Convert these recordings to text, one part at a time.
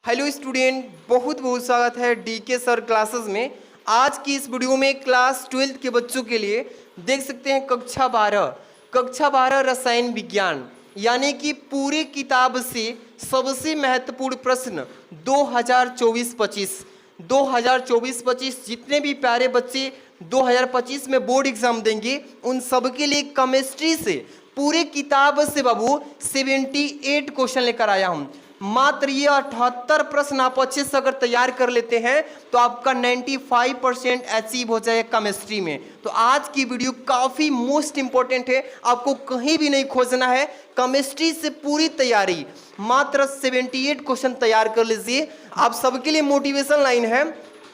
Hello student, बहुत बहुत स्वागत है डीके सर क्लासेस में। आज की इस वीडियो में क्लास 12 के बच्चों के लिए देख सकते हैं कक्षा 12 रसायन विज्ञान, यानी कि पूरी किताब से सबसे महत्वपूर्ण प्रश्न 2024-25 जितने भी प्यारे बच्चे 2025 में बोर्ड एग्जाम देंगे उन सबके लिए केमिस्ट्री से पूरे किताब से बाबू 78 क्वेश्चन लेकर आया हूं। मात्र ये 78 प्रश्न आप अच्छे से अगर तैयार कर लेते हैं तो आपका 95% अचीव हो जाएगा केमिस्ट्री में। तो आज की वीडियो काफ़ी मोस्ट इंपॉर्टेंट है, आपको कहीं भी नहीं खोजना है। केमिस्ट्री से पूरी तैयारी, मात्र 78 क्वेश्चन तैयार कर लीजिए। आप सबके लिए मोटिवेशन लाइन है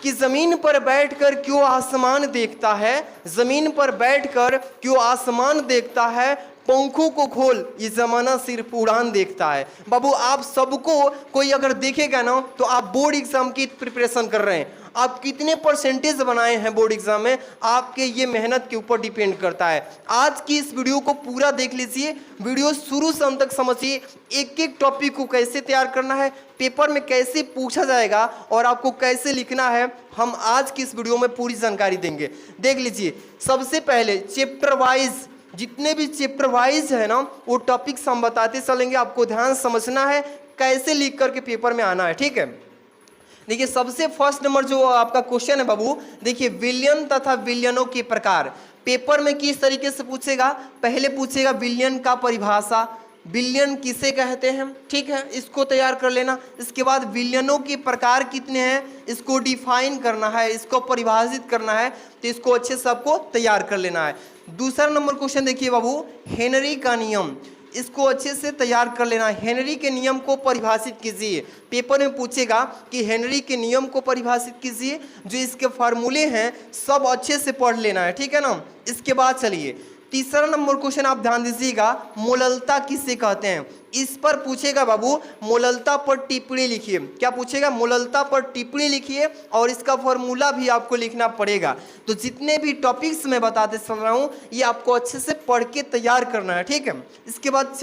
कि ज़मीन पर बैठकर क्यों आसमान देखता है, ज़मीन पर बैठकर क्यों आसमान देखता है, पंखों को खोल ये ज़माना सिर्फ उड़ान देखता है। बाबू आप सबको कोई अगर देखेगा ना तो आप बोर्ड एग्जाम की प्रिपरेशन कर रहे हैं। आप कितने परसेंटेज बनाए हैं बोर्ड एग्जाम में, आपके ये मेहनत के ऊपर डिपेंड करता है। आज की इस वीडियो को पूरा देख लीजिए, वीडियो शुरू से अंत तक समझिए। एक एक टॉपिक को कैसे तैयार करना है, पेपर में कैसे पूछा जाएगा और आपको कैसे लिखना है, हम आज की इस वीडियो में पूरी जानकारी देंगे। देख लीजिए, सबसे पहले चैप्टर वाइज, जितने भी चैप्टर वाइज है ना वो टॉपिक्स हम बताते चलेंगे। आपको ध्यान समझना है कैसे लिख करके पेपर में आना है, ठीक है। देखिए सबसे फर्स्ट नंबर जो आपका क्वेश्चन है बाबू, देखिए विलयन तथा विलयनों के प्रकार। पेपर में किस तरीके से पूछेगा, पहले पूछेगा विलयन का परिभाषा, विलयन किसे कहते हैं, ठीक है, इसको तैयार कर लेना। इसके बाद विलयनों के प्रकार कितने हैं इसको डिफाइन करना है, इसको परिभाषित करना है, तो इसको अच्छे से आपको तैयार कर लेना है। दूसरा नंबर क्वेश्चन देखिए बाबू, हेनरी का नियम, इसको अच्छे से तैयार कर लेना है। हेनरी के नियम को परिभाषित कीजिए, पेपर में पूछेगा कि हेनरी के नियम को परिभाषित कीजिए। जो इसके फार्मूले हैं सब अच्छे से पढ़ लेना है, ठीक है ना। इसके बाद चलिए तीसरा नंबर क्वेश्चन आप ध्यान दीजिएगा, मोललता किसे कहते हैं। इस पर पूछेगा बाबू मोललता पर टिप्पणी लिखिए। क्या पूछेगा, मोललता पर टिप्पणी लिखिए और इसका फॉर्मूला भी आपको लिखना पड़ेगा। तो जितने भी टॉपिक्स मैं बताते चल रहा हूँ ये आपको अच्छे से पढ़ के तैयार करना है, ठीक है। इसके बाद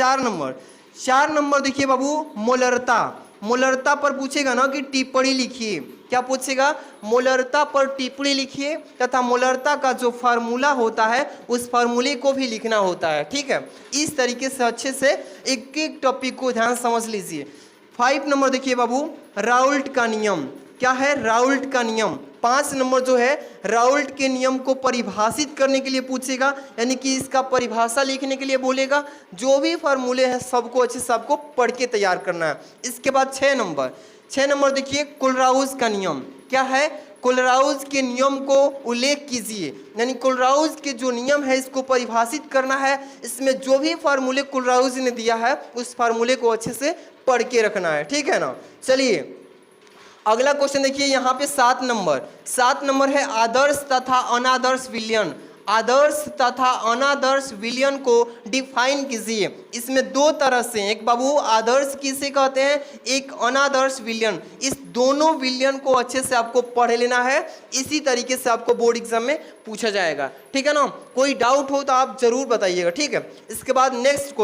चार नंबर देखिए बाबू, मोलरता पर पूछेगा ना कि टिप्पणी लिखिए। क्या पूछेगा, मोलरता पर टिप्पणी लिखिए तथा मोलरता का जो फार्मूला होता है उस फार्मूले को भी लिखना होता है, ठीक है। इस तरीके से अच्छे से एक एक टॉपिक को ध्यान समझ लीजिए। 5 नंबर देखिए बाबू, राउल्ट का नियम। क्या है, राउल्ट का नियम। 5 नंबर जो है राउल्ट के नियम को परिभाषित करने के लिए पूछेगा, यानी कि इसका परिभाषा लिखने के लिए बोलेगा। जो भी फार्मूले हैं सबको अच्छे से आपको पढ़ के तैयार करना है। इसके बाद 6 नंबर देखिए, कुलराउज का नियम। क्या है, कुलराउज के नियम को उल्लेख कीजिए, यानी कुलराउज के जो नियम है इसको परिभाषित करना है। इसमें जो भी फार्मूले कुलराउज ने दिया है उस फार्मूले को अच्छे से पढ़ के रखना है, ठीक है ना। चलिए अगला क्वेश्चन देखिए, यहाँ पे 7 नंबर है आदर्श तथा अनादर्श विलयन। आदर्श तथा अनादर्श विलयन को डिफाइन कीजिए। इसमें दो तरह से, एक बाबू आदर्श किसे कहते हैं, एक अनादर्श विलयन। इस दोनों विलयन को अच्छे से आपको पढ़ लेना है, इसी तरीके से आपको बोर्ड एग्जाम में पूछा जाएगा, ठीक है ना। कोई डाउट हो तो आप जरूर बताइएगा, ठीक है। इसके बाद नेक्स्ट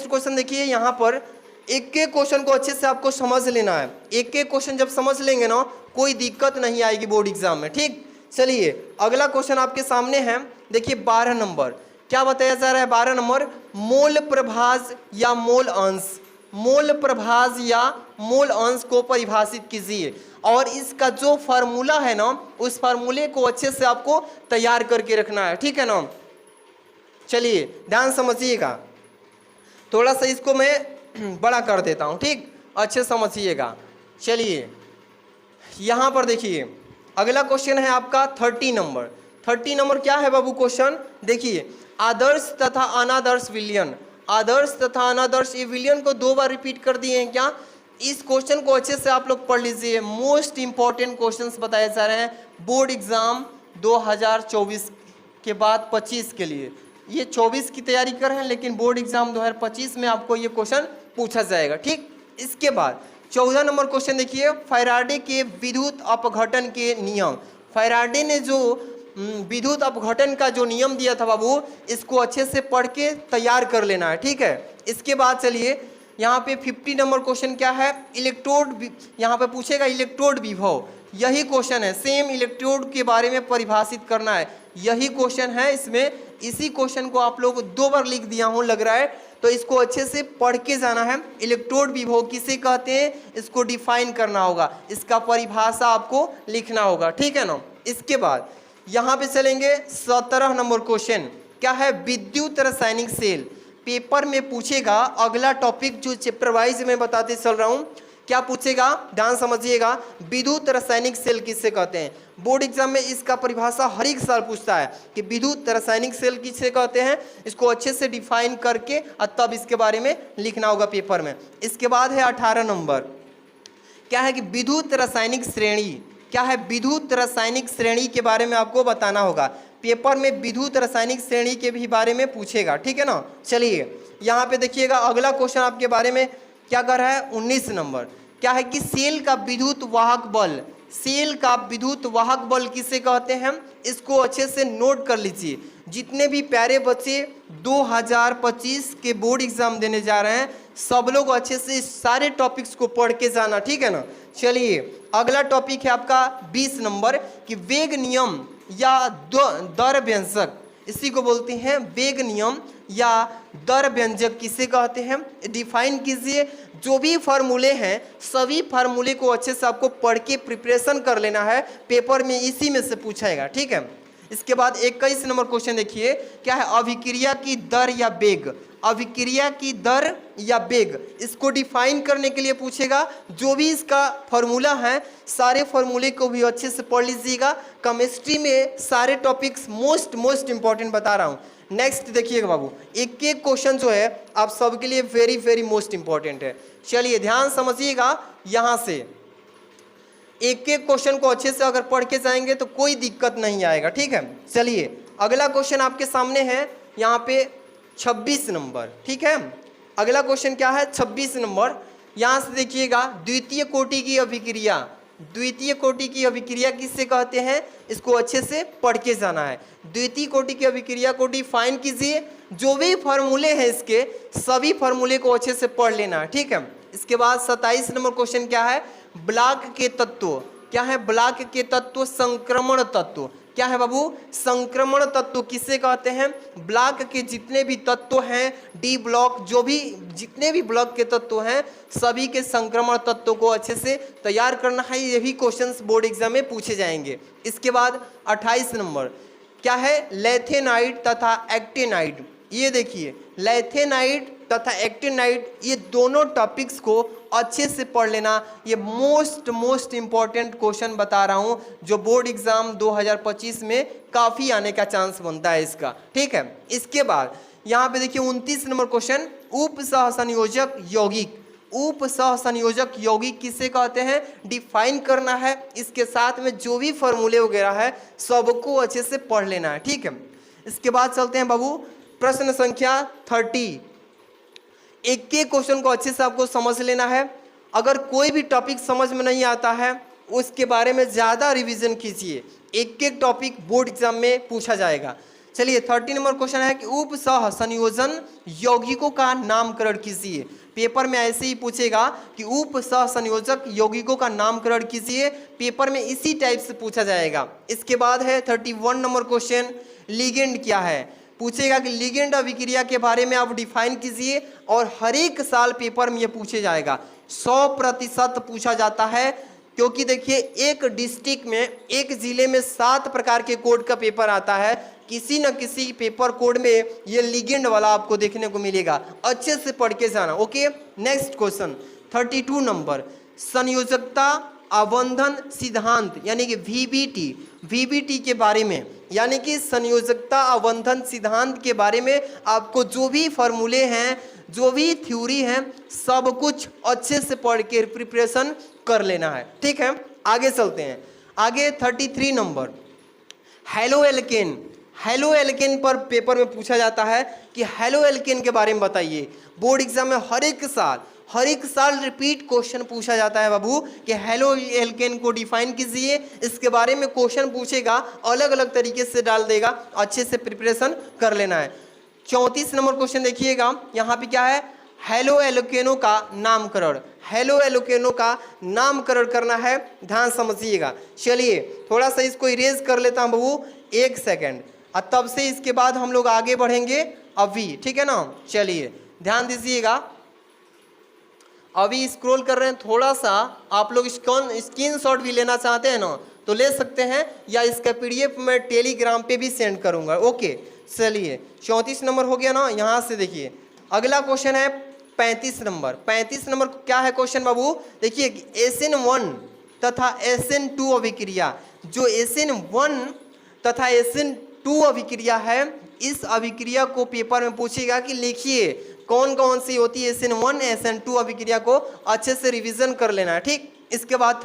क्वेश्चन देखिए, यहाँ पर एक एक क्वेश्चन को अच्छे से आपको समझ लेना है। एक एक क्वेश्चन जब समझ लेंगे ना कोई दिक्कत नहीं आएगी बोर्ड एग्जाम में, ठीक। चलिए अगला क्वेश्चन आपके सामने है, देखिए 12 नंबर। क्या बताया जा रहा है, 12 नंबर, मोल प्रभाज या मोल अंश। मोल प्रभाज या मोल अंश को परिभाषित कीजिए और इसका जो फार्मूला है ना उस फार्मूले को अच्छे से आपको तैयार करके रखना है, ठीक है ना। चलिए ध्यान समझिएगा, थोड़ा सा इसको मैं बड़ा कर देता हूँ, ठीक, अच्छे समझिएगा। चलिए यहाँ पर देखिए अगला क्वेश्चन है आपका 30 नंबर। क्या है बाबू क्वेश्चन, देखिए आदर्श तथा अनादर्श विलयन। आदर्श तथा अनादर्श, ये विलयन को 2 बार रिपीट कर दिए हैं क्या। इस क्वेश्चन को अच्छे से आप लोग पढ़ लीजिए, मोस्ट इंपॉर्टेंट क्वेश्चंस बताए जा रहे हैं बोर्ड एग्जाम 2024 के बाद 25 के लिए। ये 24 की तैयारी कर रहे हैं लेकिन बोर्ड एग्जाम 2025 में आपको ये क्वेश्चन पूछा जाएगा, ठीक। इसके बाद 14 नंबर क्वेश्चन देखिए, फैराडे के विद्युत अपघटन के नियम। फैराडे ने जो विद्युत अपघटन का जो नियम दिया था बाबू, इसको अच्छे से पढ़ के तैयार कर लेना है, ठीक है। इसके बाद चलिए यहाँ पे 50 नंबर क्वेश्चन क्या है, इलेक्ट्रोड, यहाँ पे पूछेगा इलेक्ट्रोड विभव, यही क्वेश्चन है, सेम इलेक्ट्रोड के बारे में परिभाषित करना है, यही क्वेश्चन है इसमें। इसी क्वेश्चन को आप लोग 2 बार लिख दिया हूँ लग रहा है, तो इसको अच्छे से पढ़ के जाना है। इलेक्ट्रोड विभव किसे कहते हैं, इसको डिफाइन करना होगा, इसका परिभाषा आपको लिखना होगा, ठीक है ना। इसके बाद यहाँ पे चलेंगे 17 नंबर क्वेश्चन, क्या है, विद्युत रासायनिक सेल। पेपर में पूछेगा, अगला टॉपिक जो चैप्टर वाइज मैं बताते चल रहा हूँ, क्या पूछेगा ध्यान समझिएगा, विद्युत रासायनिक सेल किसे कहते हैं। बोर्ड एग्जाम में इसका परिभाषा हर एक साल पूछता है कि विद्युत रासायनिक सेल किसे कहते हैं, इसको अच्छे से डिफाइन करके और तब इसके बारे में लिखना होगा पेपर में। इसके बाद है 18 नंबर, क्या है कि विद्युत रासायनिक श्रेणी, क्या है, विद्युत रासायनिक श्रेणी के बारे में आपको बताना होगा। पेपर में विद्युत रासायनिक श्रेणी के भी बारे में पूछेगा, ठीक है ना। चलिए यहाँ पे देखिएगा, अगला क्वेश्चन आपके बारे में क्या कर रहा है, 19 नंबर, क्या है कि सेल का विद्युत वाहक बल, सेल का विद्युत वाहक बल किसे कहते हैं, इसको अच्छे से नोट कर लीजिए। जितने भी प्यारे बच्चे 2025 के बोर्ड एग्जाम देने जा रहे हैं, सब लोग अच्छे से इस सारे टॉपिक्स को पढ़ के जाना, ठीक है ना। चलिए अगला टॉपिक है आपका 20 नंबर कि वेग नियम या दर व्यंजक, इसी को बोलते हैं वेग नियम या दर व्यंजक किसे कहते हैं, डिफाइन कीजिए। जो भी फार्मूले हैं सभी फार्मूले को अच्छे से आपको पढ़ के प्रिपरेशन कर लेना है, पेपर में इसी में से पूछेगा, ठीक है। इसके बाद 21 नंबर क्वेश्चन देखिए, क्या है, अभिक्रिया की दर या वेग, अभिक्रिया की दर या वेग, इसको डिफाइन करने के लिए पूछेगा। जो भी इसका फॉर्मूला है सारे फॉर्मूले को भी अच्छे से पढ़ लीजिएगा। केमिस्ट्री में सारे टॉपिक्स मोस्ट इंपॉर्टेंट बता रहा हूँ। नेक्स्ट देखिएगा बाबू, एक एक क्वेश्चन जो है आप सबके लिए वेरी मोस्ट इंपॉर्टेंट है। चलिए ध्यान समझिएगा, यहाँ से एक एक क्वेश्चन को अच्छे से अगर पढ़ के जाएंगे तो कोई दिक्कत नहीं आएगा, ठीक है। चलिए अगला क्वेश्चन आपके सामने है यहाँ पे 26 नंबर, ठीक है। अगला क्वेश्चन क्या है, 26 नंबर, यहाँ से देखिएगा, द्वितीय कोटि की अभिक्रिया, द्वितीय कोटि की अभिक्रिया किससे कहते हैं, इसको अच्छे से पढ़ के जाना है। द्वितीय कोटि की अभिक्रिया को डिफाइन कीजिए। जो भी फार्मूले हैं इसके सभी फार्मूले को अच्छे से पढ़ लेना है, ठीक है। इसके बाद 27 नंबर क्वेश्चन क्या है, ब्लॉक के तत्व, क्या है, ब्लॉक के तत्व, संक्रमण तत्व, क्या है बाबू, संक्रमण तत्व किसे कहते हैं, ब्लॉक के जितने भी तत्व हैं, डी ब्लॉक, जो भी जितने भी ब्लॉक के तत्व हैं सभी के संक्रमण तत्व को अच्छे से तैयार करना है। ये भी क्वेश्चंस बोर्ड एग्जाम में पूछे जाएंगे। इसके बाद 28 नंबर, क्या है, लैथेनाइड तथा एक्टिनाइड। ये देखिए लैथेनाइड तथा एक्टिनाइड, ये दोनों टॉपिक्स को अच्छे से पढ़ लेना। ये मोस्ट इंपॉर्टेंट क्वेश्चन बता रहा हूँ जो बोर्ड एग्जाम 2025 में काफ़ी आने का चांस बनता है इसका, ठीक है। इसके बाद यहाँ पे देखिए 29 नंबर क्वेश्चन, उप सहसंयोजक यौगिक, उप सहसंयोजक यौगिक किसे कहते हैं, डिफाइन करना है। इसके साथ में जो भी फॉर्मूले वगैरह है सबको अच्छे से पढ़ लेना है, ठीक है। इसके बाद चलते हैं बाबू प्रश्न संख्या 30। एक एक क्वेश्चन को अच्छे से आपको समझ लेना है। अगर कोई भी टॉपिक समझ में नहीं आता है उसके बारे में ज़्यादा रिवीजन कीजिए, एक एक टॉपिक बोर्ड एग्जाम में पूछा जाएगा। चलिए 30 नंबर क्वेश्चन है कि उप सह संयोजन यौगिकों का नामकरण कीजिए। पेपर में ऐसे ही पूछेगा कि उप सह संयोजक यौगिकों का नामकरण कीजिए, पेपर में इसी टाइप से पूछा जाएगा। इसके बाद है 31 नंबर क्वेश्चन, लिगेंड क्या है, पूछेगा कि लिगेंड अभिक्रिया के बारे में आप डिफाइन कीजिए। और हर एक साल पेपर में ये पूछे जाएगा, 100% पूछा जाता है, क्योंकि देखिए एक डिस्ट्रिक्ट में, एक जिले में 7 प्रकार के कोड का पेपर आता है। किसी न किसी पेपर कोड में ये लिगेंड वाला आपको देखने को मिलेगा, अच्छे से पढ़ के जाना, ओके। नेक्स्ट क्वेश्चन 32 नंबर, संयोजकता अवंधन सिद्धांत यानी कि वीबीटी के बारे में, यानी कि संयोजकता अवंधन सिद्धांत के बारे में आपको जो भी फॉर्मूले हैं, जो भी थ्योरी हैं, सब कुछ अच्छे से पढ़ के प्रिपरेशन कर लेना है, ठीक है। आगे चलते हैं, आगे 33 number, halo alkane, halo alkane पर पेपर में पूछा जाता है कि हेलो एल्केन के बारे में बताइए। बोर्ड एग्जाम में हर एक साल रिपीट क्वेश्चन पूछा जाता है बाबू कि हेलो एल्केन को डिफाइन कीजिए। इसके बारे में क्वेश्चन पूछेगा, अलग अलग तरीके से डाल देगा, अच्छे से प्रिपरेशन कर लेना है। 34 नंबर क्वेश्चन देखिएगा, यहाँ पे क्या है, हेलो एलोकेनो का नामकरण, हेलो एलोकेनो का नामकरण करना है, ध्यान समझिएगा। चलिए थोड़ा सा इसको इरेज कर लेता हूँ बाबू, 1 सेकेंड, और तब से इसके बाद हम लोग आगे बढ़ेंगे अभी, ठीक है ना। चलिए ध्यान दीजिएगा, अभी स्क्रॉल कर रहे हैं, थोड़ा सा आप लोग स्क्रीनशॉट भी लेना चाहते हैं ना तो ले सकते हैं, या इसका पीडीएफ मैं टेलीग्राम पे भी सेंड करूंगा। ओके चलिए 34 नंबर हो गया ना। यहाँ से देखिए अगला क्वेश्चन है 35 नंबर। 35 नंबर क्या है क्वेश्चन बाबू, देखिए SN1 तथा SN2 अभिक्रिया, जो SN1 तथा SN2 अभिक्रिया है, इस अभिक्रिया को पेपर में पूछेगा कि लिखिए कौन कौन सी होती है SN1 SN2 अभिक्रिया को अच्छे से रिवीजन कर लेना है, ठीक। इसके बाद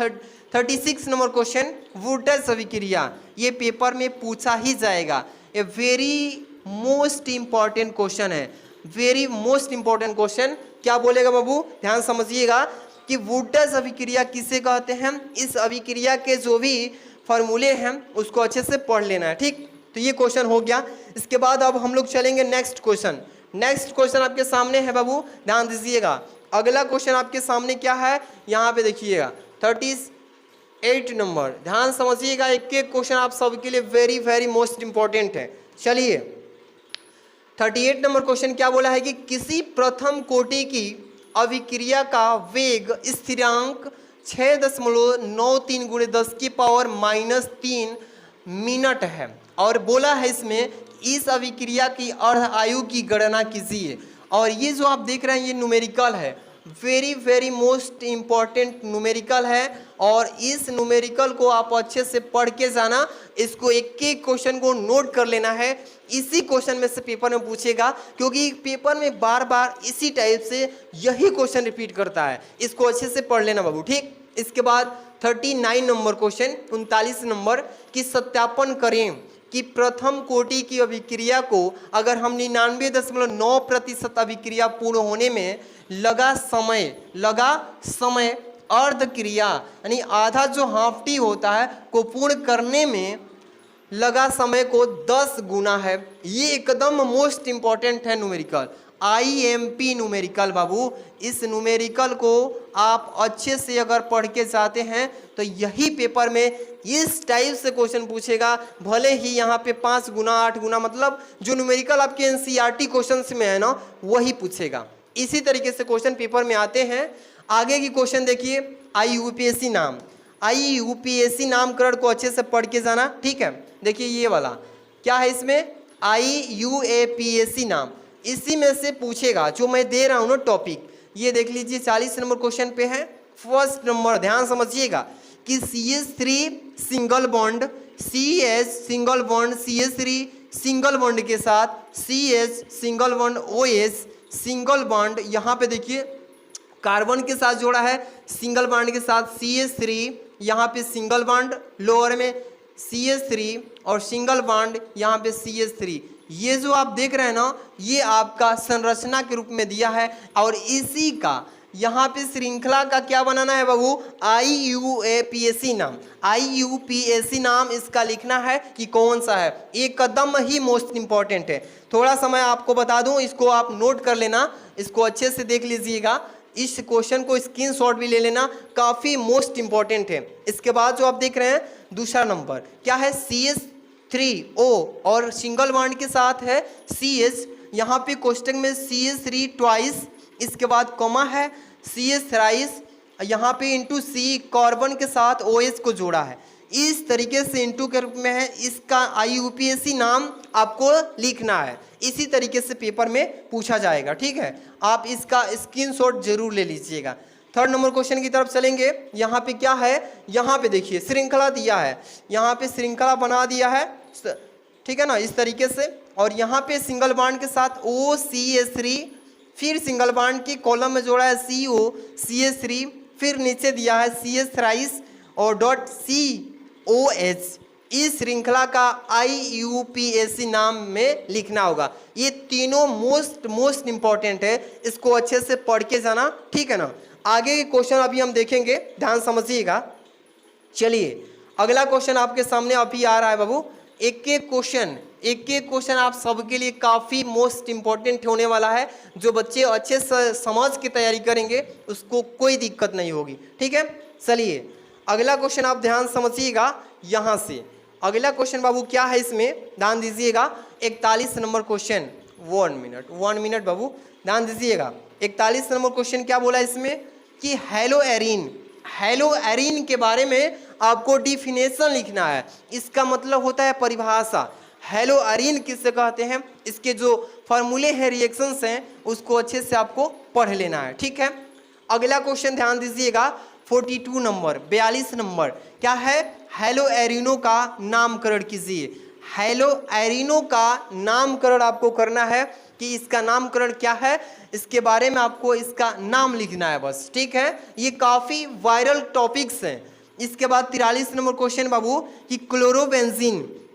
36 नंबर क्वेश्चन वुडस अभिक्रिया, ये पेपर में पूछा ही जाएगा, ये वेरी मोस्ट इंपॉर्टेंट क्वेश्चन है, वेरी मोस्ट इंपॉर्टेंट क्वेश्चन। क्या बोलेगा बाबू, ध्यान समझिएगा कि वुडस अभिक्रिया किसे कहते हैं, इस अभिक्रिया के जो भी फॉर्मूले हैं उसको अच्छे से पढ़ लेना है, ठीक। तो ये क्वेश्चन हो गया। इसके बाद अब हम लोग चलेंगे नेक्स्ट क्वेश्चन। नेक्स्ट क्वेश्चन आपके सामने है बाबू, ध्यान दीजिएगा। अगला क्वेश्चन आपके सामने क्या है, यहाँ पे देखिएगा 38 नंबर, ध्यान समझिएगा। एक एक क्वेश्चन आप सबके लिए वेरी वेरी मोस्ट इंपॉर्टेंट है। चलिए 38 नंबर क्वेश्चन क्या बोला है कि किसी प्रथम कोटि की अभिक्रिया का वेग स्थिरांक 6.93 × 10⁻³ मिनट है, और बोला है इसमें इस अभिक्रिया की अर्ध आयु की गणना कीजिए। और ये जो आप देख रहे हैं ये न्यूमेरिकल है, very very most important numerical है, और इस न्यूमेरिकल को आप अच्छे से पढ़ के जाना, इसको एक एक क्वेश्चन को नोट कर लेना है। इसी क्वेश्चन में से पेपर में पूछेगा, क्योंकि पेपर में बार बार इसी टाइप से यही क्वेश्चन रिपीट करता है, इसको अच्छे से पढ़ लेना बाबू, ठीक। इसके बाद 39 नंबर क्वेश्चन 39 नंबर की सत्यापन करें कि प्रथम कोटि की अभिक्रिया को अगर हम 99.9% अभिक्रिया पूर्ण होने में लगा समय अर्ध क्रिया यानी आधा जो हाफ टी होता है को पूर्ण करने में लगा समय को 10 गुना है। ये एकदम मोस्ट इंपॉर्टेंट है न्यूमेरिकल, IMP न्यूमेरिकल बाबू। इस न्यूमेरिकल को आप अच्छे से अगर पढ़ के जाते हैं तो यही पेपर में इस टाइप से क्वेश्चन पूछेगा, भले ही यहाँ पे 5 गुना 8 गुना, मतलब जो न्यूमेरिकल आपके NCERT क्वेश्चंस में है ना वही पूछेगा। इसी तरीके से क्वेश्चन पेपर में आते हैं। आगे की क्वेश्चन देखिए, IUPAC नाम, IUPAC नामकरण को अच्छे से पढ़ के जाना, ठीक है। देखिए ये वाला क्या है, इसमें IUPAC नाम, इसी में से पूछेगा जो मैं दे रहा हूँ ना टॉपिक, ये देख लीजिए 40 नंबर क्वेश्चन पे है। फर्स्ट नंबर ध्यान समझिएगा कि CH3 single bond CH single bond CH3 single bond के साथ CH single bond OH single bond, यहाँ पे देखिए कार्बन के साथ जोड़ा है, सिंगल बॉन्ड के साथ CH3, यहाँ पे सिंगल बॉन्ड लोअर में CH3 और सिंगल बॉन्ड यहाँ पे CH3। ये जो आप देख रहे हैं ना ये आपका संरचना के रूप में दिया है, और इसी का यहाँ पे श्रृंखला का क्या बनाना है बाबू, IUPAC नाम, IUPAC नाम इसका लिखना है कि कौन सा है, एकदम ही मोस्ट इंपॉर्टेंट है। थोड़ा समय आपको बता दूं, इसको आप नोट कर लेना, इसको अच्छे से देख लीजिएगा, इस क्वेश्चन को स्क्रीनशॉट भी ले लेना, काफ़ी मोस्ट इंपॉर्टेंट है। इसके बाद जो आप देख रहे हैं दूसरा नंबर क्या है, CH3O और सिंगल बॉन्ड के साथ है CH, यहाँ पे कोष्टक में CH3 ट्वाइस, इसके बाद कॉमा है CH थ्राइस, यहाँ पे इंटू C कार्बन के साथ OH को जोड़ा है, इस तरीके से इंटू के रूप में है। इसका IUPAC नाम आपको लिखना है, इसी तरीके से पेपर में पूछा जाएगा, ठीक है। आप इसका स्क्रीनशॉट जरूर ले लीजिएगा। थर्ड नंबर क्वेश्चन की तरफ चलेंगे। यहाँ पे क्या है, यहाँ पे देखिए श्रृंखला दिया है, यहाँ पे श्रृंखला बना दिया है, ठीक है ना, इस तरीके से। और यहाँ पे सिंगल बॉन्ड के साथ OCH3, फिर सिंगल बॉन्ड की कॉलम में जोड़ा है CO CH3, फिर नीचे दिया है CH थ्राइस और डॉट COH। इस श्रृंखला का IUPAC नाम में लिखना होगा। ये तीनों मोस्ट इंपॉर्टेंट है, इसको अच्छे से पढ़ के जाना, ठीक है ना। आगे के क्वेश्चन अभी हम देखेंगे, ध्यान समझिएगा। चलिए अगला क्वेश्चन आपके सामने अभी आ रहा है बाबू, एक एक एक एक क्वेश्चन आप सबके लिए काफ़ी मोस्ट इम्पोर्टेंट होने वाला है। जो बच्चे अच्छे से समझ के तैयारी करेंगे उसको कोई दिक्कत नहीं होगी। ठीक है, चलिए अगला क्वेश्चन आप ध्यान समझिएगा यहाँ से। अगला क्वेश्चन बाबू क्या है इसमें, ध्यान दीजिएगा। 41 नंबर क्वेश्चन, 1 मिनट बाबू ध्यान दीजिएगा। 41 नंबर क्वेश्चन क्या बोला इसमें कि हेलो एरीन के बारे में आपको डिफिनेशन लिखना है। इसका मतलब होता है परिभाषा। हेलो एरीन किससे कहते हैं, इसके जो फॉर्मूले हैं, रिएक्शंस हैं, उसको अच्छे से आपको पढ़ लेना है। ठीक है, अगला क्वेश्चन ध्यान दीजिएगा 42 नंबर, 42 नंबर क्या है, हेलो एरिनो का नामकरण कीजिए। हेलो एरिनो का नामकरण आपको करना है कि इसका नामकरण क्या है, इसके बारे में आपको इसका नाम लिखना है बस। ठीक है, ये काफ़ी वायरल टॉपिक्स हैं। इसके बाद 43 नंबर क्वेश्चन बाबू कि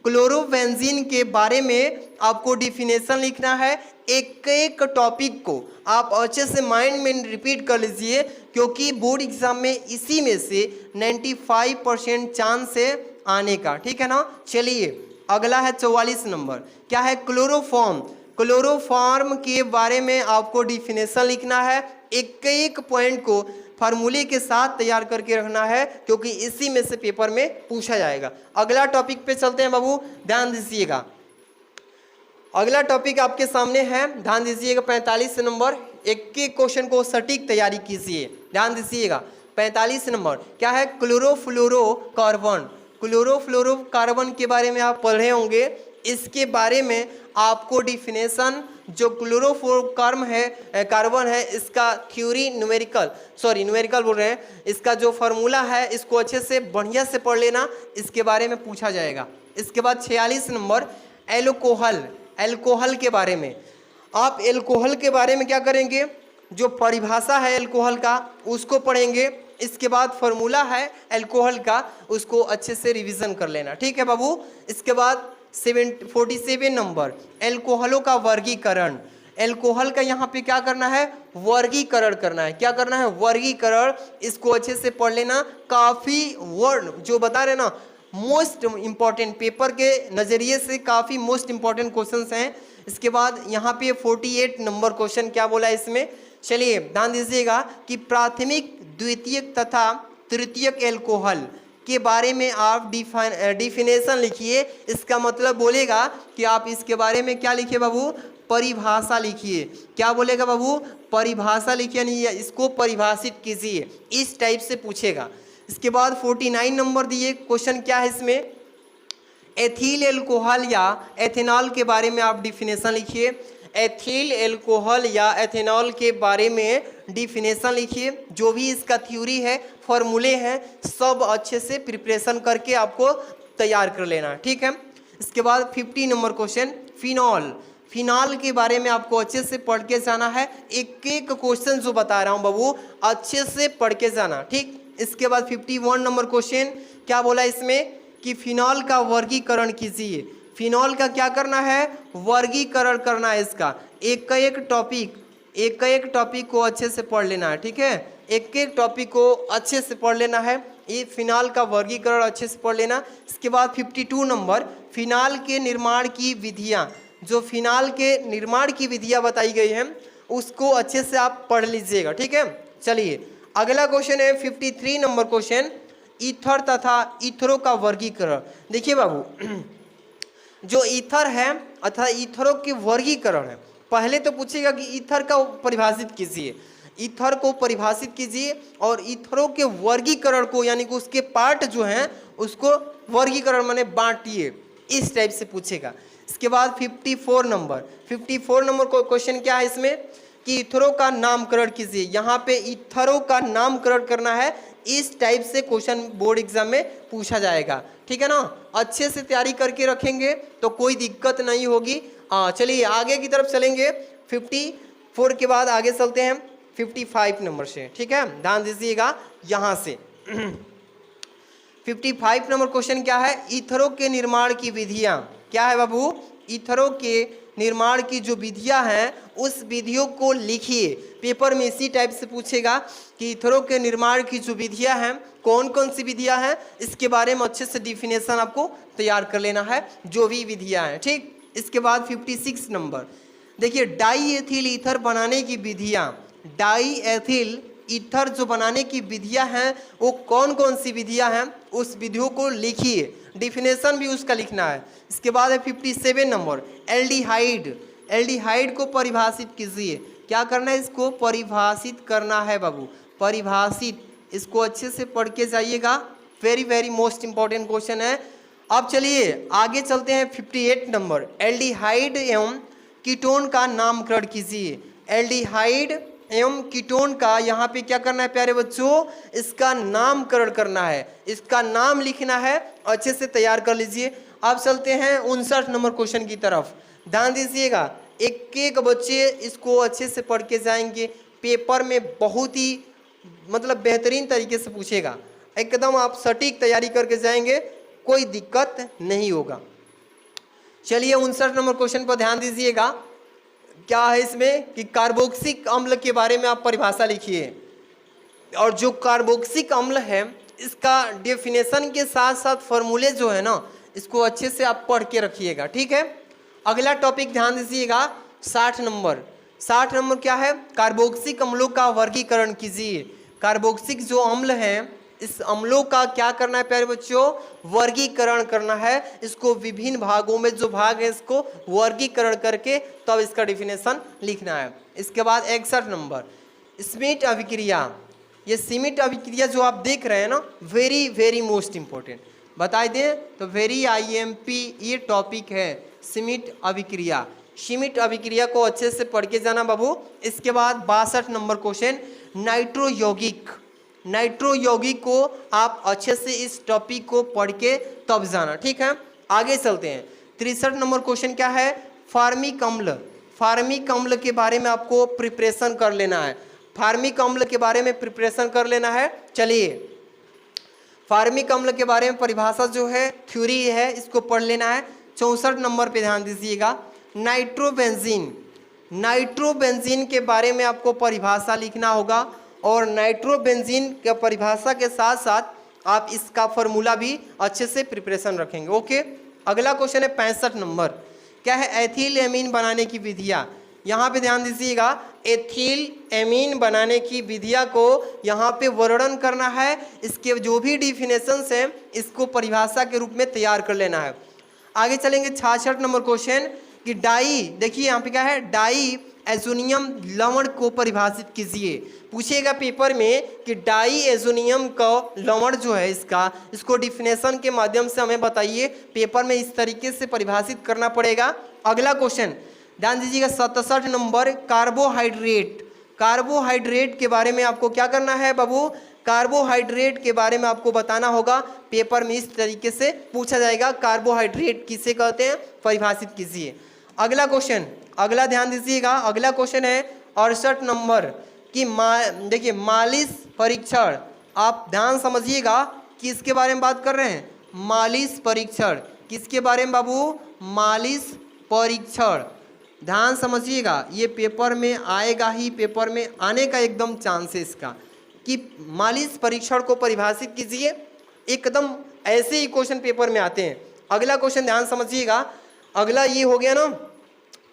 क्लोरोबेंजीन के बारे में आपको डिफिनेशन लिखना है। एक एक टॉपिक को आप अच्छे से माइंड में रिपीट कर लीजिए, क्योंकि बोर्ड एग्जाम में इसी में से 95% चांस है आने का। ठीक है ना। चलिए अगला है 44 नंबर, क्या है, क्लोरोफॉर्म के बारे में आपको डिफिनेशन लिखना है। एक एक पॉइंट को फार्मूले के साथ तैयार करके रखना है, क्योंकि इसी में से पेपर में पूछा जाएगा। अगला टॉपिक पे चलते हैं बाबू, ध्यान दीजिएगा। अगला टॉपिक आपके सामने है, ध्यान दीजिएगा 45 नंबर। एक एक क्वेश्चन को सटीक तैयारी कीजिए, ध्यान दीजिएगा। 45 नंबर क्या है, क्लोरोफ्लोरोकार्बन के बारे में आप पढ़े होंगे। इसके बारे में आपको डिफिनेशन, जो कार्बन है, इसका थ्योरी न्यूमेरिकल बोल रहे हैं, इसका जो फॉर्मूला है इसको अच्छे से बढ़िया से पढ़ लेना, इसके बारे में पूछा जाएगा। इसके बाद 46 नंबर एल्कोहल के बारे में। आप एल्कोहल के बारे में क्या करेंगे, जो परिभाषा है एल्कोहल का उसको पढ़ेंगे। इसके बाद फॉर्मूला है एल्कोहल का, उसको अच्छे से रिवीजन कर लेना। ठीक है बाबू। इसके बाद 47 नंबर, एल्कोहलों का वर्गीकरण। एल्कोहल का यहाँ पे क्या करना है, वर्गीकरण करना है। क्या करना है, वर्गीकरण। इसको अच्छे से पढ़ लेना। काफ़ी वर्ड जो बता रहे ना, मोस्ट इम्पॉर्टेंट, पेपर के नज़रिए से काफ़ी मोस्ट इम्पॉर्टेंट क्वेश्चंस हैं। इसके बाद यहाँ पे 48 नंबर क्वेश्चन क्या बोला है इसमें, चलिए ध्यान दीजिएगा कि प्राथमिक, द्वितीयक तथा तृतीयक एल्कोहल के बारे में आप डिफिनेशन लिखिए। इसका मतलब बोलेगा कि आप इसके बारे में क्या लिखिए बाबू, परिभाषा लिखिए। क्या बोलेगा बाबू, परिभाषा लिखिए, नहीं इसको परिभाषित कीजिए, इस टाइप से पूछेगा। इसके बाद 49 नंबर दिए, क्वेश्चन क्या है इसमें, एथिल एल्कोहल या एथेनॉल के बारे में आप डिफिनेशन लिखिए। एथिल एल्कोहल या एथेनॉल के बारे में डिफिनेशन लिखिए। जो भी इसका थ्योरी है, फॉर्मूले हैं, सब अच्छे से प्रिपरेशन करके आपको तैयार कर लेना। ठीक है। इसके बाद 50 नंबर क्वेश्चन, फिनॉल के बारे में आपको अच्छे से पढ़ के जाना है। एक एक क्वेश्चन जो बता रहा हूँ बाबू, अच्छे से पढ़ के जाना। ठीक। इसके बाद 51 नंबर क्वेश्चन क्या बोला इसमें कि फिनॉल का वर्गीकरण कीजिए। फिनॉल का क्या करना है, वर्गीकरण करना है इसका। एक एक टॉपिक को अच्छे से पढ़ लेना है। ठीक है, एक एक टॉपिक को अच्छे से पढ़ लेना है। ये फिनॉल का वर्गीकरण अच्छे से पढ़ लेना। इसके बाद 52 नंबर, फिनॉल के निर्माण की विधियाँ। जो फिनॉल के निर्माण की विधियाँ बताई गई हैं उसको अच्छे से आप पढ़ लीजिएगा। ठीक है। चलिए अगला क्वेश्चन है 53 नंबर क्वेश्चन, ईथर तथा ईथरों का वर्गीकरण। देखिए बाबू, जो ईथर है अथवा ईथरों के वर्गीकरण है, पहले तो पूछेगा कि ईथर का परिभाषित कीजिए, ईथर को परिभाषित कीजिए और ईथरों के वर्गीकरण को, यानी कि उसके पार्ट जो हैं उसको वर्गीकरण माने बांटिए, इस टाइप से पूछेगा। इसके बाद 54 नंबर क्वेश्चन क्या है इसमें कि ईथरों का नामकरण कीजिए। यहाँ पे ईथरों का नामकरण करना है, इस टाइप से क्वेश्चन बोर्ड एग्जाम में पूछा जाएगा। ठीक है ना। अच्छे से तैयारी करके रखेंगे तो कोई दिक्कत नहीं होगी। चलिए आगे की तरफ चलेंगे। 54 के बाद आगे चलते हैं 55 नंबर से। ठीक है, ध्यान दीजिएगा यहाँ से। 55 नंबर क्वेश्चन क्या है, ईथरों के निर्माण की विधियाँ। क्या है बाबू, ईथरों के निर्माण की जो विधियां हैं उस विधियों को लिखिए। पेपर में इसी टाइप से पूछेगा कि ईथरों के निर्माण की जो विधियां हैं, कौन कौन सी विधियां हैं, इसके बारे में अच्छे से डिफिनेशन आपको तैयार कर लेना है, जो भी विधियां हैं। ठीक। इसके बाद 56 नंबर देखिए, डाई एथिल ईथर बनाने की विधियां, डाई एथिल ईथर जो बनाने की विधियां हैं वो कौन कौन सी विधियां हैं, उस विधियों को लिखिए, डिफिनेशन भी उसका लिखना है। इसके बाद है 57 नंबर एल्डिहाइड, एल्डिहाइड को परिभाषित कीजिए। क्या करना है, इसको परिभाषित करना है बाबू, परिभाषित, इसको अच्छे से पढ़ के जाइएगा, very very most important question है। अब चलिए आगे चलते हैं 58 नंबर एल्डिहाइड एवं कीटोन का नामकरण कीजिए। एल्डिहाइड एवं कीटोन का यहाँ पे क्या करना है प्यारे बच्चों, इसका नामकरण करना है, इसका नाम लिखना है, अच्छे से तैयार कर लीजिए। अब चलते हैं 59 नंबर क्वेश्चन की तरफ, ध्यान दीजिएगा, एक एक बच्चे इसको अच्छे से पढ़ के जाएंगे, पेपर में बहुत ही मतलब बेहतरीन तरीके से पूछेगा, एकदम आप सटीक तैयारी करके जाएंगे, कोई दिक्कत नहीं होगा। चलिए 59 नंबर क्वेश्चन पर ध्यान दीजिएगा, क्या है इसमें कि कार्बोक्सिक अम्ल के बारे में आप परिभाषा लिखिए, और जो कार्बोक्सिक अम्ल है इसका डेफिनेशन के साथ साथ फॉर्मूले जो है ना, इसको अच्छे से आप पढ़ के रखिएगा, ठीक है। अगला टॉपिक ध्यान दीजिएगा 60 नंबर, 60 नंबर क्या है, कार्बोक्सिक अम्लों का वर्गीकरण कीजिए। कार्बोक्सिक जो अम्ल है इस अम्लों का क्या करना है प्यारे बच्चों, वर्गीकरण करना है, इसको विभिन्न भागों में जो भाग है इसको वर्गीकरण करके तब इसका डेफिनेशन लिखना है। इसके बाद 61 नंबर स्मिट अभिक्रिया, ये स्मिट अभिक्रिया जो आप देख रहे हैं ना, वेरी वेरी मोस्ट इंपॉर्टेंट, बता दें तो वेरी IMP ये टॉपिक है, स्मिट अभिक्रिया, स्मिट अभिक्रिया को अच्छे से पढ़ के जाना बाबू। इसके बाद 62 नंबर क्वेश्चन नाइट्रो यौगिक, नाइट्रो यौगिक को आप अच्छे से इस टॉपिक को पढ़ के तब जाना, ठीक है। आगे चलते हैं 63 नंबर क्वेश्चन क्या है, फार्मिक अम्ल, फार्मिक अम्ल के बारे में आपको प्रिपरेशन कर लेना है, फार्मिक अम्ल के बारे में प्रिपरेशन कर लेना है। चलिए फार्मिक अम्ल के बारे में परिभाषा जो है थ्योरी है, इसको पढ़ लेना है। 64 नंबर पे ध्यान दीजिएगा नाइट्रोबेंजीन, नाइट्रोबेंजीन के बारे में आपको परिभाषा लिखना होगा, और नाइट्रोबेंजीन के परिभाषा के साथ साथ आप इसका फॉर्मूला भी अच्छे से प्रिपरेशन रखेंगे, ओके। अगला क्वेश्चन है 65 नंबर, क्या है, एथिल एमीन बनाने की विधियाँ। यहाँ पे ध्यान दीजिएगा, एथिल एमीन बनाने की विधियाँ को यहाँ पे वर्णन करना है, इसके जो भी डिफिनेशंस हैं इसको परिभाषा के रूप में तैयार कर लेना है। आगे चलेंगे 66 नंबर क्वेश्चन कि डाई, देखिए यहाँ पे क्या है, डाई एजोनियम लवण को परिभाषित कीजिए। पूछेगा पेपर में कि डाई एजोनियम का लवण जो है इसको डिफिनेशन के माध्यम से हमें बताइए, पेपर में इस तरीके से परिभाषित करना पड़ेगा। अगला क्वेश्चन ध्यान दीजिएगा 67 नंबर कार्बोहाइड्रेट, कार्बोहाइड्रेट के बारे में आपको क्या करना है बाबू, कार्बोहाइड्रेट के बारे में आपको बताना होगा, पेपर में इस तरीके से पूछा जाएगा, कार्बोहाइड्रेट किसे कहते हैं, परिभाषित कीजिए। अगला क्वेश्चन, अगला ध्यान दीजिएगा, अगला क्वेश्चन है 68 नंबर कि देखिए मालिश परीक्षण, आप ध्यान समझिएगा किसके बारे में बात कर रहे हैं, मालिश परीक्षण, किसके बारे में बाबू, मालिश परीक्षण, ध्यान समझिएगा, ये पेपर में आएगा ही, पेपर में आने का एकदम चांस है इसका, कि मालिश परीक्षण को परिभाषित कीजिए, एकदम ऐसे ही क्वेश्चन पेपर में आते हैं। अगला क्वेश्चन ध्यान समझिएगा, अगला ये हो गया ना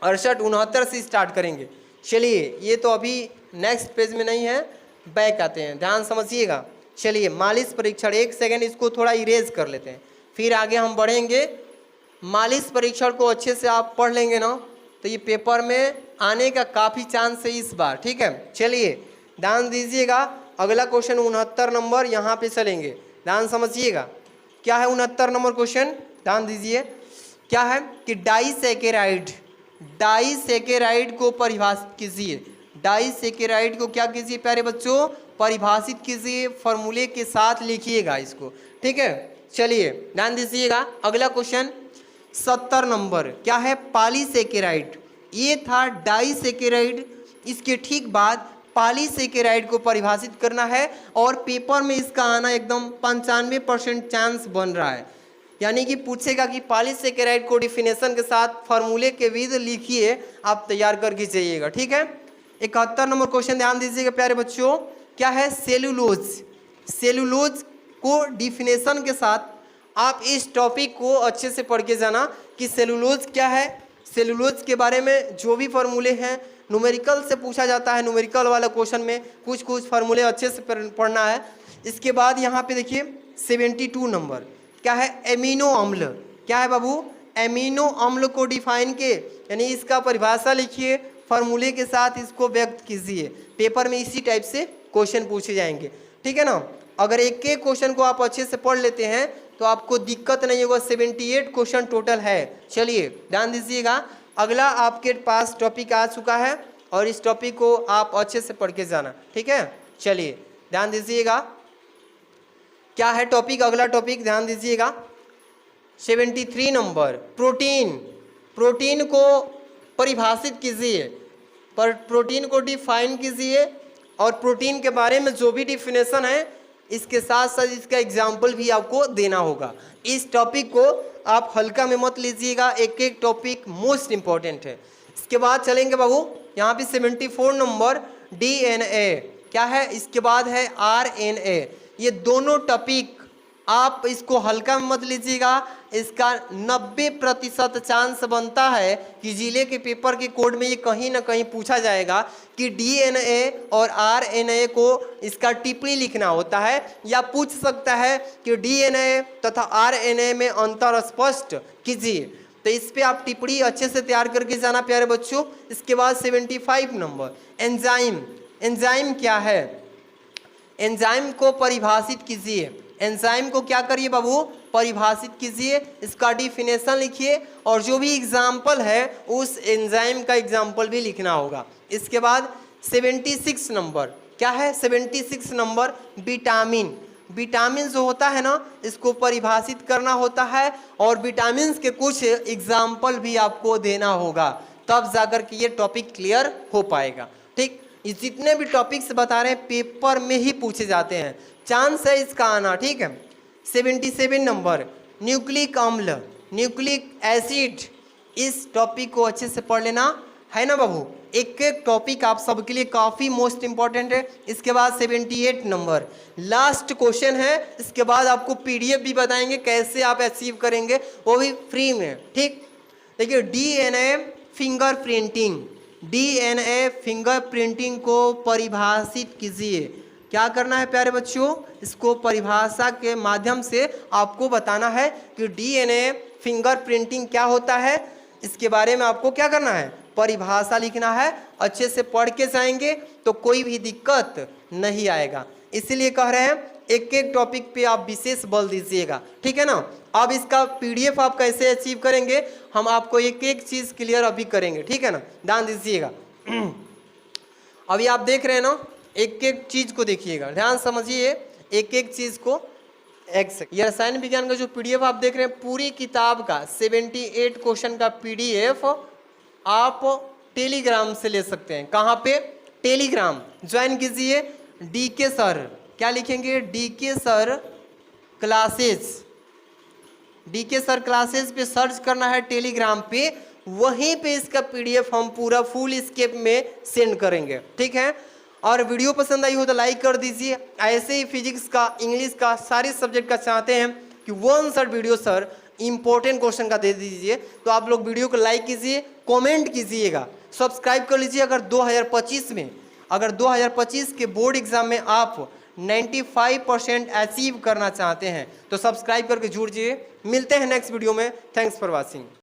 68 69 से स्टार्ट करेंगे। चलिए ये तो अभी नेक्स्ट पेज में नहीं है, बैक आते हैं, ध्यान समझिएगा। चलिए मालिश परीक्षण, एक सेकेंड इसको थोड़ा इरेज कर लेते हैं, फिर आगे हम बढ़ेंगे। मालिश परीक्षण को अच्छे से आप पढ़ लेंगे ना तो ये पेपर में आने का काफ़ी चांस है इस बार, ठीक है। चलिए ध्यान दीजिएगा, अगला क्वेश्चन 69 नंबर, यहाँ पे चलेंगे, ध्यान समझिएगा क्या है 69 नंबर क्वेश्चन, ध्यान दीजिए क्या है कि डाइसैकेराइड, डाइसैकेराइड को परिभाषित कीजिए, डाइसैकेराइड को क्या कीजिए प्यारे बच्चों, परिभाषित कीजिए, फॉर्मूले के साथ लिखिएगा इसको, ठीक है। चलिए ध्यान दीजिएगा, अगला क्वेश्चन 70 नंबर क्या है, पॉलीसैकेराइड, ये था डाइसैकेराइड, इसके ठीक बाद पॉलीसैकेराइड को परिभाषित करना है, और पेपर में इसका आना एकदम 95% चांस बन रहा है, यानी कि पूछेगा कि पॉलीसैकेराइड को डिफिनेशन के साथ फार्मूले के विध लिखिए, आप तैयार करके जाइएगा, ठीक है। 71 नंबर क्वेश्चन ध्यान दीजिएगा प्यारे बच्चों, क्या है, सेलुलोज, सेलुलोज को डिफिनेशन के साथ आप इस टॉपिक को अच्छे से पढ़ के जाना कि सेलुलोज क्या है, सेलुलोज के बारे में जो भी फार्मूले हैं न्यूमेरिकल से पूछा जाता है, न्यूमेरिकल वाला क्वेश्चन में कुछ कुछ फार्मूले अच्छे से पढ़ना है। इसके बाद यहाँ पे देखिए 72 नंबर क्या है, एमिनो अम्ल। क्या है बाबू, एमिनो अम्ल को डिफाइन के यानी इसका परिभाषा लिखिए, फार्मूले के साथ इसको व्यक्त कीजिए। पेपर में इसी टाइप से क्वेश्चन पूछे जाएंगे, ठीक है ना। अगर एक एक क्वेश्चन को आप अच्छे से पढ़ लेते हैं तो आपको दिक्कत नहीं होगा। 78 क्वेश्चन टोटल है। चलिए ध्यान दीजिएगा, अगला आपके पास टॉपिक आ चुका है और इस टॉपिक को आप अच्छे से पढ़ के जाना, ठीक है। चलिए ध्यान दीजिएगा, क्या है टॉपिक, अगला टॉपिक ध्यान दीजिएगा 73 नंबर, प्रोटीन। प्रोटीन को परिभाषित कीजिए, पर प्रोटीन को डिफाइन कीजिए और प्रोटीन के बारे में जो भी डिफिनेशन है इसके साथ साथ इसका एग्जाम्पल भी आपको देना होगा। इस टॉपिक को आप हल्का में मत लीजिएगा, एक एक टॉपिक मोस्ट इंपॉर्टेंट है। इसके बाद चलेंगे बाबू यहाँ पे 74 नंबर, डीएनए। क्या है, इसके बाद है आरएनए। ये दोनों टॉपिक आप इसको हल्का में मत लीजिएगा, इसका 90% चांस बनता है कि जिले के पेपर के कोड में ये कहीं ना कहीं पूछा जाएगा कि डीएनए और आरएनए को इसका टिप्पणी लिखना होता है, या पूछ सकता है कि डीएनए तथा आरएनए में अंतर स्पष्ट कीजिए। तो इस पे आप टिप्पणी अच्छे से तैयार करके जाना प्यारे बच्चों। इसके बाद 75 नंबर, एंजाइम। एंजाइम क्या है, एंजाइम को परिभाषित कीजिए। एंजाइम को क्या करिए बाबू, परिभाषित कीजिए, इसका डिफिनेशन लिखिए और जो भी एग्जाम्पल है उस एंजाइम का एग्जाम्पल भी लिखना होगा। इसके बाद 76 नंबर, क्या है 76 नंबर, विटामिन। विटामिन जो होता है ना इसको परिभाषित करना होता है और विटामिन के कुछ एग्जाम्पल भी आपको देना होगा, तब जाकर के ये टॉपिक क्लियर हो पाएगा, ठीक। ये जितने भी टॉपिक्स बता रहे हैं पेपर में ही पूछे जाते हैं, चांस है इसका आना, ठीक है। 77 नंबर, न्यूक्लिक अम्ल, न्यूक्लिक एसिड। इस टॉपिक को अच्छे से पढ़ लेना है ना बाबू, एक एक टॉपिक आप सबके लिए काफ़ी मोस्ट इंपॉर्टेंट है। इसके बाद 78 नंबर, लास्ट क्वेश्चन है। इसके बाद आपको पीडीएफ भी बताएंगे कैसे आप अचीव करेंगे, वो भी फ्री में, ठीक। देखिए डीएनए फिंगरप्रिंटिंग, डीएनए फिंगरप्रिंटिंग को परिभाषित कीजिए। क्या करना है प्यारे बच्चों, इसको परिभाषा के माध्यम से आपको बताना है कि डीएनए फिंगरप्रिंटिंग क्या होता है। इसके बारे में आपको क्या करना है, परिभाषा लिखना है। अच्छे से पढ़ के जाएंगे तो कोई भी दिक्कत नहीं आएगा, इसलिए कह रहे हैं एक एक टॉपिक पे आप विशेष बल दीजिएगा, ठीक है ना। अब इसका पीडीएफ आप कैसे अचीव करेंगे, हम आपको एक एक चीज़ क्लियर अभी करेंगे, ठीक है ना, ध्यान दीजिएगा। अभी आप देख रहे हैं ना, एक एक चीज़ को देखिएगा, ध्यान समझिए एक एक चीज़ को। ये रसायन विज्ञान का जो पीडीएफ आप देख रहे हैं, पूरी किताब का 78 क्वेश्चन का पीडीएफ आप टेलीग्राम से ले सकते हैं। कहाँ पे, टेलीग्राम ज्वाइन कीजिए, डीके सर, क्या लिखेंगे, DK sir classes. DK sir classes पे सर्च करना है टेलीग्राम पे, वहीं पे इसका पीडीएफ हम पूरा फुल स्केप में सेंड करेंगे, ठीक है। और वीडियो पसंद आई हो तो लाइक कर दीजिए। ऐसे ही फिजिक्स का, इंग्लिश का, सारे सब्जेक्ट का चाहते हैं कि one shot video sir important question का दे दीजिए, तो आप लोग वीडियो को लाइक कीजिए, कमेंट कीजिएगा, सब्सक्राइब कर लीजिए। अगर 2025 के बोर्ड एग्जाम में आप 95% अचीव करना चाहते हैं तो सब्सक्राइब करके जुड़ जाइए। मिलते हैं नेक्स्ट वीडियो में, थैंक्स फॉर वॉचिंग।